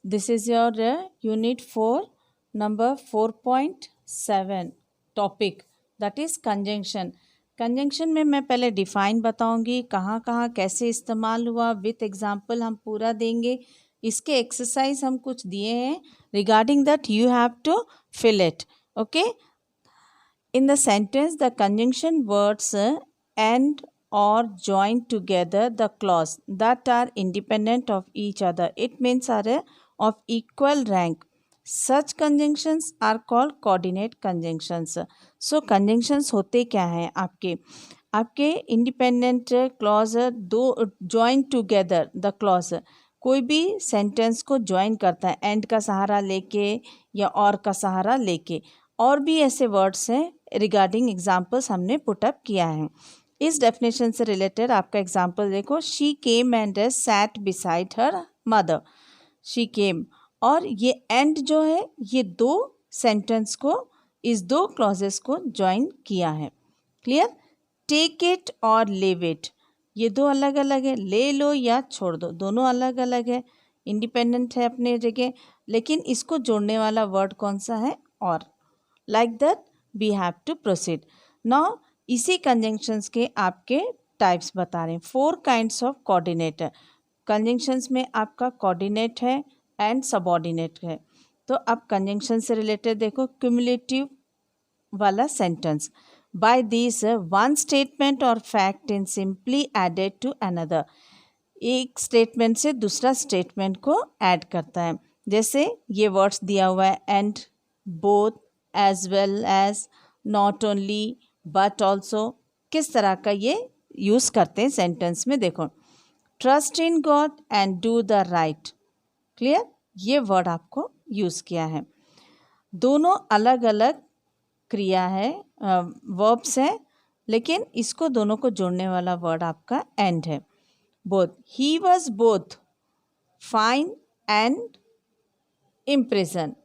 This is your unit 4, number 4.7 topic, that is conjunction. Conjunction में मैं पहले define बताऊंगी, कहाँ कहाँ कैसे इस्तेमाल हुआ, विथ एग्जांपल हम पूरा देंगे. इसके एक्सरसाइज हम कुछ दिए हैं, regarding that you have to fill it. Okay. In the sentence, the conjunction words and or join together the clause that are independent of each other. It means are of equal rank. Such conjunctions are called coordinate conjunctions. So conjunctions होते क्या हैं आपके independent clause दो join together the clause. कोई भी sentence को join करता है एंड का सहारा लेके या और का सहारा लेके. और भी ऐसे वर्ड्स हैं, रिगार्डिंग एग्जाम्पल्स हमने पुटअप किया है. इस डेफिनेशन से रिलेटेड आपका एग्जाम्पल देखो. She came and set beside her mother. She came और ये एंड जो है ये दो सेंटेंस को, इस दो क्लॉजेस को ज्वाइन किया है. क्लियर. टेक इट और लिव इट, ये दो अलग अलग है. ले लो या छोड़ दो, दोनों अलग अलग है, इंडिपेंडेंट है अपने जगह, लेकिन इसको जोड़ने वाला वर्ड कौन सा है? और. Like that we have to proceed. Now इसी कंजंक्शंस के आपके टाइप्स बता रहे हैं. 4 काइंड्स ऑफ कोऑर्डिनेट. कंजंक्शंस में आपका कोऑर्डिनेट है एंड सबऑर्डिनेट है. तो अब कंजंक्शन से रिलेटेड देखो. क्यूमुलेटिव वाला sentence. By this one statement or fact in simply added to another. एक स्टेटमेंट से दूसरा स्टेटमेंट को ऐड करता है. जैसे ये वर्ड्स दिया हुआ है and, both, as well as, not only, but also. किस तरह का ये यूज़ करते हैं सेंटेंस में देखो. Trust in God and do the right. Clear. ये वर्ड आपको यूज़ किया है. दोनों अलग अलग क्रिया है, वर्ब्स है, लेकिन इसको दोनों को जोड़ने वाला वर्ड आपका एंड है. Both. He was both fine and imprison.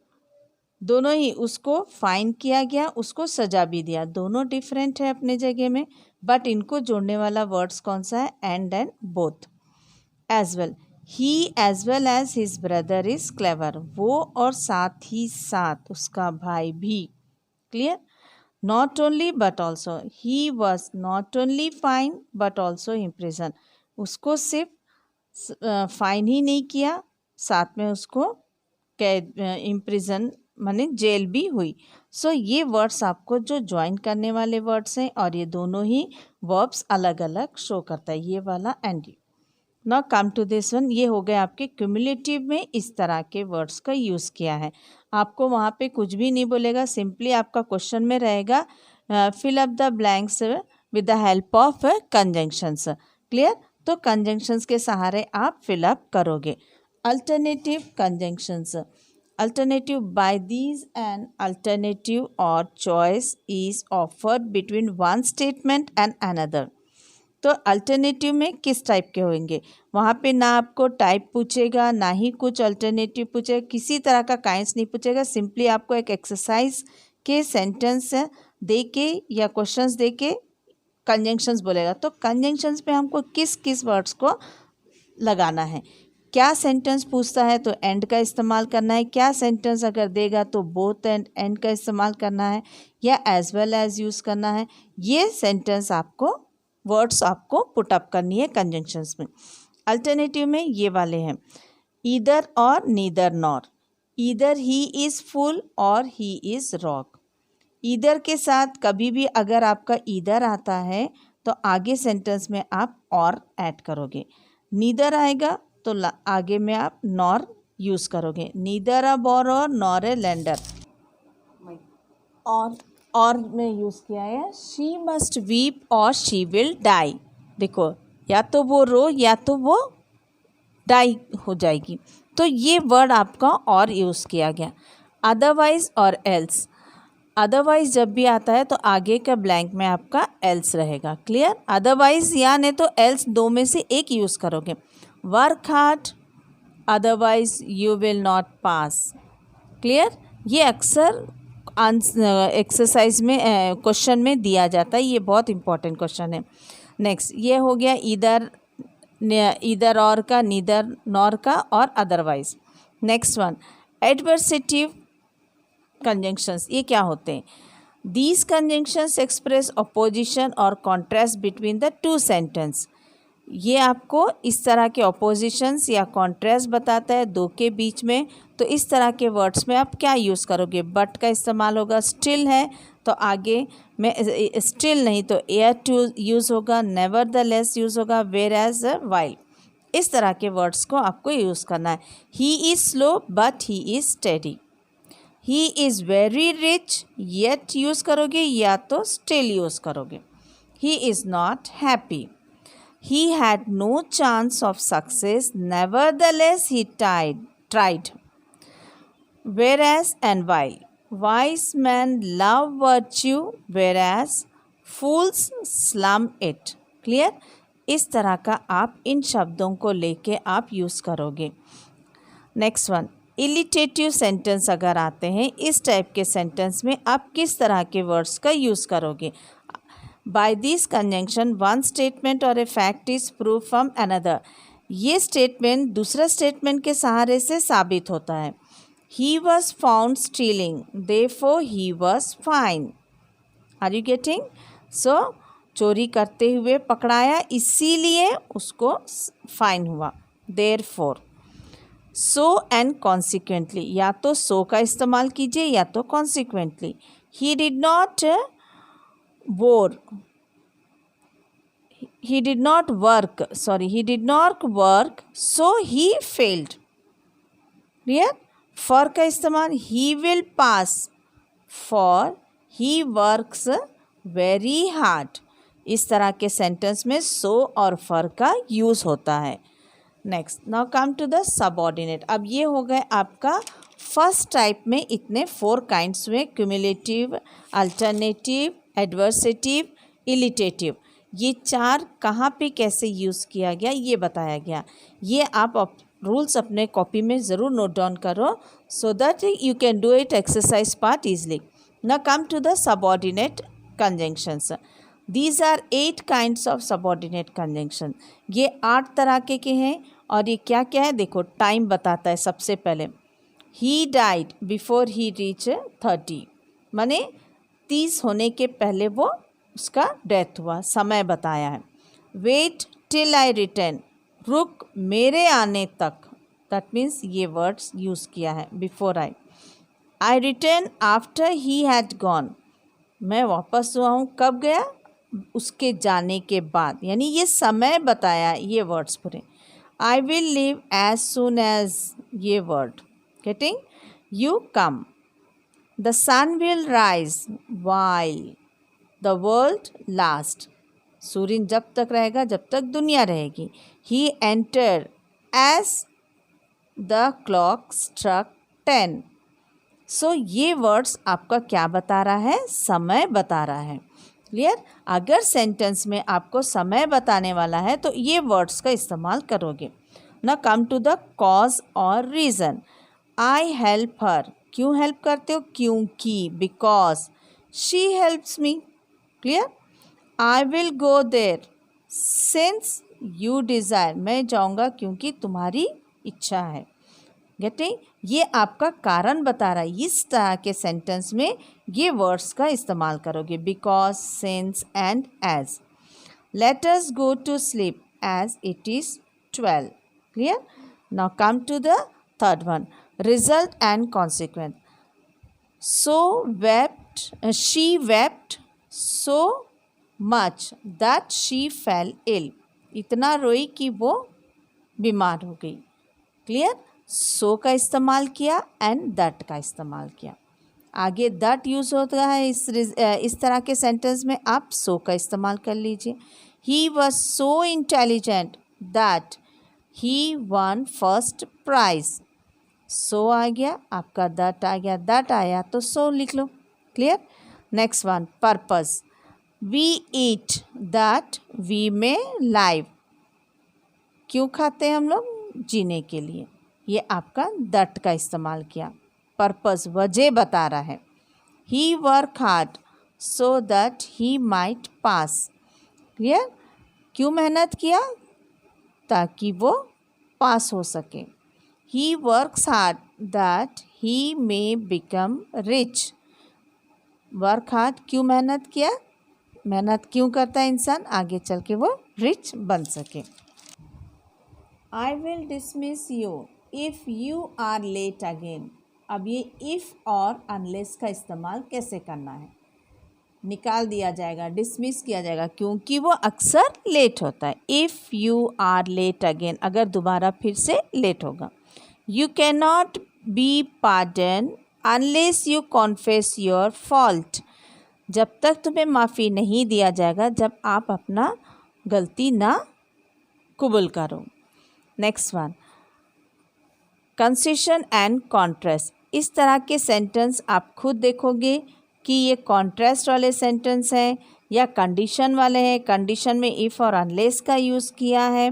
दोनों ही, उसको फाइन किया गया, उसको सजा भी दिया. दोनों डिफरेंट है अपने जगह में, बट इनको जोड़ने वाला वर्ड्स कौन सा है? And both. As well. He as well as his brother is clever. वो और साथ ही साथ उसका भाई भी. Clear. Not only but also. He was not only fine but also imprison. उसको सिर्फ फाइन ही नहीं किया, साथ में उसको इम्प्रिजन माने जेल भी हुई. सो ये वर्ड्स आपको जो ज्वाइन करने वाले वर्ड्स हैं, और ये दोनों ही वर्ब्स अलग अलग शो करता है, ये वाला एंड ये. Now come to this one. ये हो गए आपके क्यूमुलेटिव में इस तरह के वर्ड्स का यूज़ किया है. आपको वहाँ पे कुछ भी नहीं बोलेगा, सिंपली आपका क्वेश्चन में रहेगा fill up the blanks with the help of conjunctions. Clear. तो कंजंक्शंस के सहारे आप फिलअप करोगे. Alternative conjunctions. Alternative. By these an alternative or choice is offered between one statement and another. तो अल्टरनेटिव में किस टाइप के होंगे? वहाँ पे ना आपको टाइप पूछेगा, ना ही कुछ अल्टरनेटिव पूछेगा, किसी तरह का काइंड्स नहीं पूछेगा. सिंपली आपको एक एक्सरसाइज के सेंटेंस दे के या क्वेश्चंस दे के कंजंक्शंस बोलेगा. तो कंजंक्शंस पे हमको किस किस वर्ड्स को लगाना है, क्या सेंटेंस पूछता है तो एंड का इस्तेमाल करना है, क्या सेंटेंस अगर देगा तो बोथ एंड का इस्तेमाल करना है, या एज वेल एज यूज़ करना है. ये सेंटेंस आपको, वर्ड्स आपको पुटअप करनी है कंजंक्शंस में. अल्टरनेटिव में ये वाले हैं. ईदर और neither nor. Either he is full और ही इज़ रॉक. ईदर के साथ कभी भी अगर आपका ईदर आता है तो आगे सेंटेंस में आप और ऐड करोगे. नीदर आएगा तो आगे में आप नॉर यूज़ करोगे. Neither a borer nor a lender. और में यूज़ किया है. शी मस्ट वीप और शी विल डाई. देखो, या तो वो रो या तो वो डाई हो जाएगी. तो ये वर्ड आपका और यूज़ किया गया. अदरवाइज और एल्स. अदरवाइज जब भी आता है तो आगे का ब्लैंक में आपका एल्स रहेगा. क्लियर. अदरवाइज या नहीं तो एल्स, दो में से एक यूज़ करोगे. Work hard otherwise you will not pass. Clear. ये अक्सर एक्सरसाइज में क्वेश्चन में दिया जाता है. ये बहुत इंपॉर्टेंट क्वेश्चन है. नेक्स्ट ये हो गया ईदर और का, नीदर नॉर का और otherwise. Next one, adversative conjunctions, ये क्या होते हैं? दीज कंजंक्शंस एक्सप्रेस अपोजिशन और contrast between the two sentence. ये आपको इस तरह के अपोजिशंस या कॉन्ट्रास्ट बताता है दो के बीच में। तो इस तरह के वर्ड्स में आप क्या यूज़ करोगे? बट का इस्तेमाल होगा, स्टिल है तो आगे में स्टिल नहीं तो एयर टू यूज़ होगा, नेवर द लेस यूज़ होगा, वेयर एज वाइल। इस तरह के वर्ड्स को आपको यूज़ करना है। He is slow but he is steady. He is very rich, yet use करोगे या तो स्टिल यूज़ करोगे। He is not happy. He had no chance of success, nevertheless he tried. Whereas and while. Wise men love virtue, whereas fools slum it. Clear? इस तरह का आप इन शब्दों को लेके आप यूज़ करोगे। नेक्स्ट वन, इलिटेटिव सेंटेंस अगर आते हैं, इस टाइप के सेंटेंस में आप किस तरह के वर्ड्स का यूज़ करोगे? By this conjunction, one statement or a fact is proved from another. ये स्टेटमेंट दूसरा स्टेटमेंट के सहारे से साबित होता है। He was found stealing, therefore he was fine. Are you getting? So, चोरी करते हुए पकड़ाया इसीलिए उसको फाइन हुआ। Therefore. So and consequently, या तो so का इस्तेमाल कीजिए या तो consequently. He did not work, so he failed. Clear? For का इस्तेमाल, he will pass, for he works very hard. इस तरह के सेंटेंस में so और for का यूज़ होता है। Next, now come to the subordinate. अब ये हो गए आपका फर्स्ट टाइप में इतने 4 काइंड्स हुए, क्यूमुलेटिव, अल्टरनेटिव, एडवर्सेटिव, इलिटेटिव। ये 4 कहाँ पे कैसे यूज़ किया गया ये बताया गया। ये आप रूल्स अपने कॉपी में ज़रूर नोट डाउन करो so that you can do it exercise part easily. Now come to the subordinate conjunctions. These are 8 kinds of subordinate conjunction. ये 8 तरह के हैं और ये क्या क्या है देखो, टाइम बताता है। सबसे पहले he died before he reach 30, माने 30 होने के पहले वो उसका डेथ हुआ, समय बताया है। वेट टिल आई रिटर्न, रुक मेरे आने तक, दैट मीन्स ये वर्ड्स यूज़ किया है। Before I return after he had gone, मैं वापस हुआ हूँ, कब गया? उसके जाने के बाद, यानी ये समय बताया ये वर्ड्स पूरे। I will leave as soon as, ये word getting, you come. The sun will rise while the world last, सूर्य जब तक रहेगा जब तक दुनिया रहेगी। He enter as the clock struck 10। So ये वर्ड्स आपका क्या बता रहा है? समय बता रहा है। क्लियर? अगर सेंटेंस में आपको समय बताने वाला है तो ये वर्ड्स का इस्तेमाल करोगे ना। कम टू द कॉज और रीज़न। आई हेल्प हर, क्यों हेल्प करते हो? क्योंकि, because she helps me. Clear? I will go there since you desire, मैं जाऊँगा क्योंकि तुम्हारी इच्छा है। गेटिंग? ये आपका कारण बता रहा है। इस तरह के सेंटेंस में ये वर्ड्स का इस्तेमाल करोगे, because, since and as. Let us go to sleep as it is 12। Clear? Now come to the third one, result and consequence. She wept so much that she fell ill, इतना रोई कि वो बीमार हो गई। क्लियर? सो का इस्तेमाल किया एंड दैट का इस्तेमाल किया। आगे दैट यूज़ होता है इस तरह के सेंटेंस में, आप सो का इस्तेमाल कर लीजिए। He was so intelligent that he won first prize. So आ गया, आपका दैट आ गया, दैट आया तो सो लिख लो। Clear? Next one, purpose. We eat that we may live, क्यों खाते हैं हम लोग? जीने के लिए। ये आपका दैट का इस्तेमाल किया। पर्पस वजह बता रहा है। He work hard so that he might pass. Clear? क्यों मेहनत किया? ताकि वो पास हो सके। He works hard that he may become rich. Work hard, क्यों मेहनत किया, मेहनत क्यों करता है इंसान, आगे चल के वो रिच बन सके। I will dismiss you if you are late again. अब ये इफ़ और अनलेस का इस्तेमाल कैसे करना है, निकाल दिया जाएगा, डिसमिस किया जाएगा, क्योंकि वो अक्सर लेट होता है। If you are late again, अगर दोबारा फिर से लेट होगा। You can not be pardon unless you confess your fault. जब तक तुम्हें माफ़ी नहीं दिया जाएगा जब आप अपना गलती ना कबूल करो। Next one, concession and contrast. इस तरह के सेंटेंस आप खुद देखोगे कि ये कॉन्ट्रास्ट वाले सेंटेंस हैं या कंडीशन वाले हैं। कंडीशन में इफ़ और अनलेस का यूज़ किया है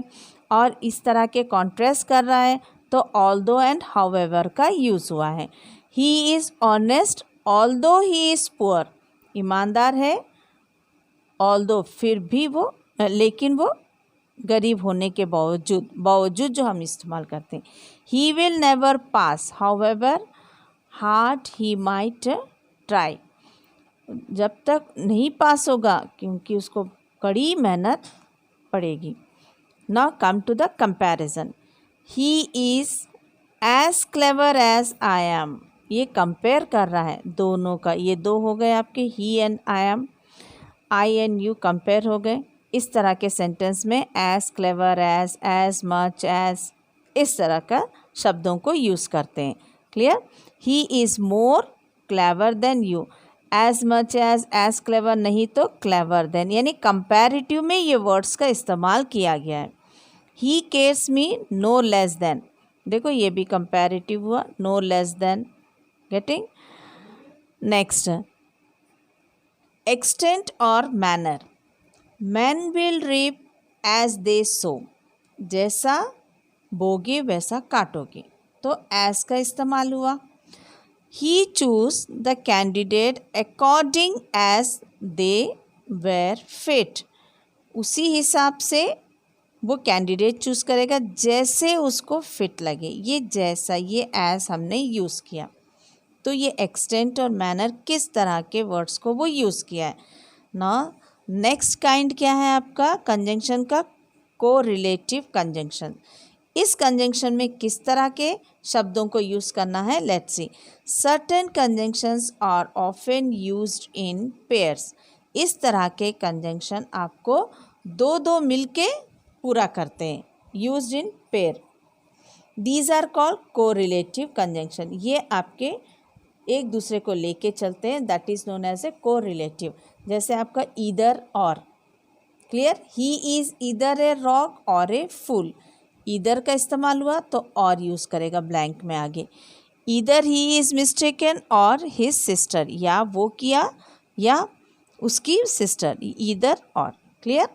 और इस तरह के कॉन्ट्रास्ट कर रहा है तो ऑल्दो एंड हाउएवर का यूज़ हुआ है। He is honest although he is poor. ईमानदार है ऑल्दो, फिर भी वो, लेकिन वो गरीब होने के बावजूद जो हम इस्तेमाल करते हैं। He will never pass however hard he might try. जब तक नहीं पास होगा क्योंकि उसको कड़ी मेहनत पड़ेगी। Now come to the comparison. He is as clever as I am. ये कंपेयर कर रहा है दोनों का, ये दो हो गए आपके, he and I am, I and you compare हो गए। इस तरह के सेंटेंस में as clever as much as, इस तरह का शब्दों को यूज़ करते हैं। Clear. He is more clever than you. As much as clever नहीं तो क्लेवर देन, यानी कंपैरेटिव में ये वर्ड्स का इस्तेमाल किया गया है। He cares me no less than, देखो ये भी कंपैरेटिव हुआ, no less than. Getting. Next, extent और manner. Man will reap as they sow. जैसा बोगे वैसा काटोगे, तो एज का इस्तेमाल हुआ। He choose the candidate according as they were fit. उसी हिसाब से वो कैंडिडेट चूज़ करेगा जैसे उसको फिट लगे। ये जैसा, ये एज हमने यूज़ किया, तो ये एक्सटेंट और मैनर किस तरह के वर्ड्स को वो यूज़ किया है ना। नेक्स्ट काइंड क्या है आपका कंजंक्शन का, कोरिलेटिव कंजंक्शन। इस कंजंक्शन में किस तरह के शब्दों को यूज़ करना है, let's see. Certain conjunctions are often used in pairs. इस तरह के कंजंक्शन आपको दो दो मिलके पूरा करते हैं, used in pair. These are called correlative conjunction. ये आपके एक दूसरे को लेके चलते हैं, that is known as a correlative. जैसे आपका either or. Clear. He is either a rock or a fool. Either का इस्तेमाल हुआ तो और यूज़ करेगा ब्लैंक में आगे। Either he is mistaken or his sister, या वो किया या उसकी सिस्टर, ईदर और। क्लियर।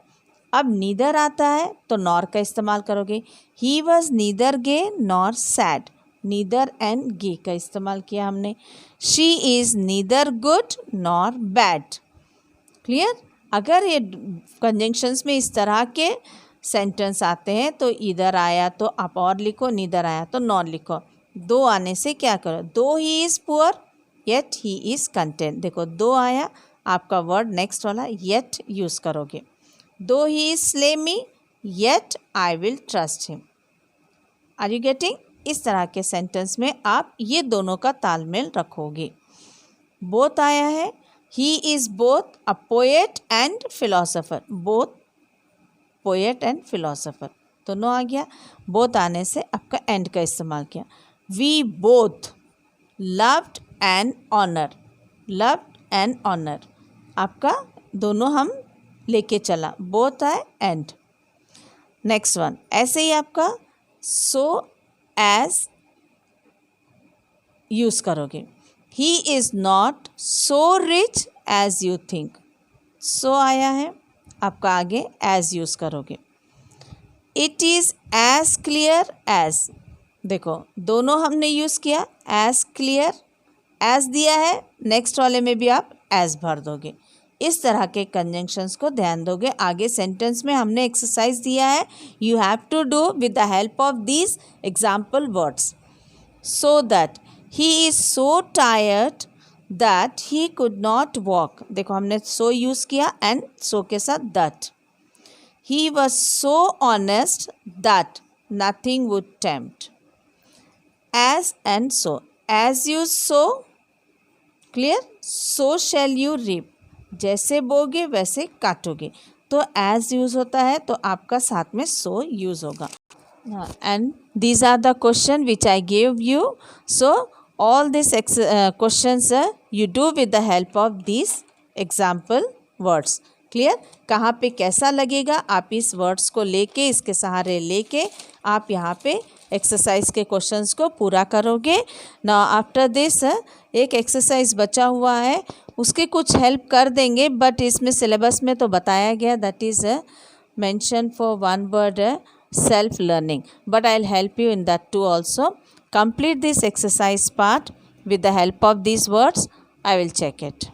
अब नीदर आता है तो नॉर का इस्तेमाल करोगे। He was neither gay nor sad, neither and gay का इस्तेमाल किया हमने। She is neither good nor bad. Clear. अगर ये कंजंक्शंस में इस तरह के सेंटेंस आते हैं तो इधर आया तो आप और लिखो, नीदर आया तो नॉर लिखो। दो आने से क्या करो, though he is poor yet he is content. देखो दो आया, आपका वर्ड नेक्स्ट वाला येट यूज़ करोगे। Though he is slay me yet I will trust him. Are you getting. इस तरह के सेंटेंस में आप ये दोनों का तालमेल रखोगे। बोथ आया है, he is both a poet and philosopher. Both poet and philosopher दोनों आ गया। बोथ आने से आपका एंड का इस्तेमाल किया। We both loved and honour, loved and honour आपका दोनों हम लेके चला, बोथ आए एंड। नेक्स्ट वन ऐसे ही आपका सो एज यूज़ करोगे। He is not so rich as you think. So आया है, आपका आगे एज यूज़ करोगे। It is as clear as, देखो दोनों हमने यूज़ किया। एज क्लियर एज दिया है, नेक्स्ट वाले में भी आप एज भर दोगे। इस तरह के कंजंक्शंस को ध्यान दोगे। आगे सेंटेंस में हमने एक्सरसाइज दिया है, you have to do with the help of these example words. So that, he is so tired that he could not walk. देखो हमने सो यूज़ किया एंड सो के साथ that. He was so honest that nothing would tempt. As and so, as you sow, clear, so shall you reap, जैसे बोगे वैसे काटोगे। तो as use होता है तो आपका साथ में सो यूज़ होगा। And these are the question which I give you. So all this questions you do with the help of these example words. Clear, कहाँ पे कैसा लगेगा आप इस वर्ड्स को लेके, इसके सहारे लेके आप यहाँ पे एक्सरसाइज के क्वेश्चंस को पूरा करोगे। नाउ आफ्टर दिस एक एक्सरसाइज बचा हुआ है, उसके कुछ हेल्प कर देंगे, बट इसमें सिलेबस में तो बताया गया, that is mention for one word self learning, but I will help you in that too also. Complete this exercise part with the help of these words. I will check it.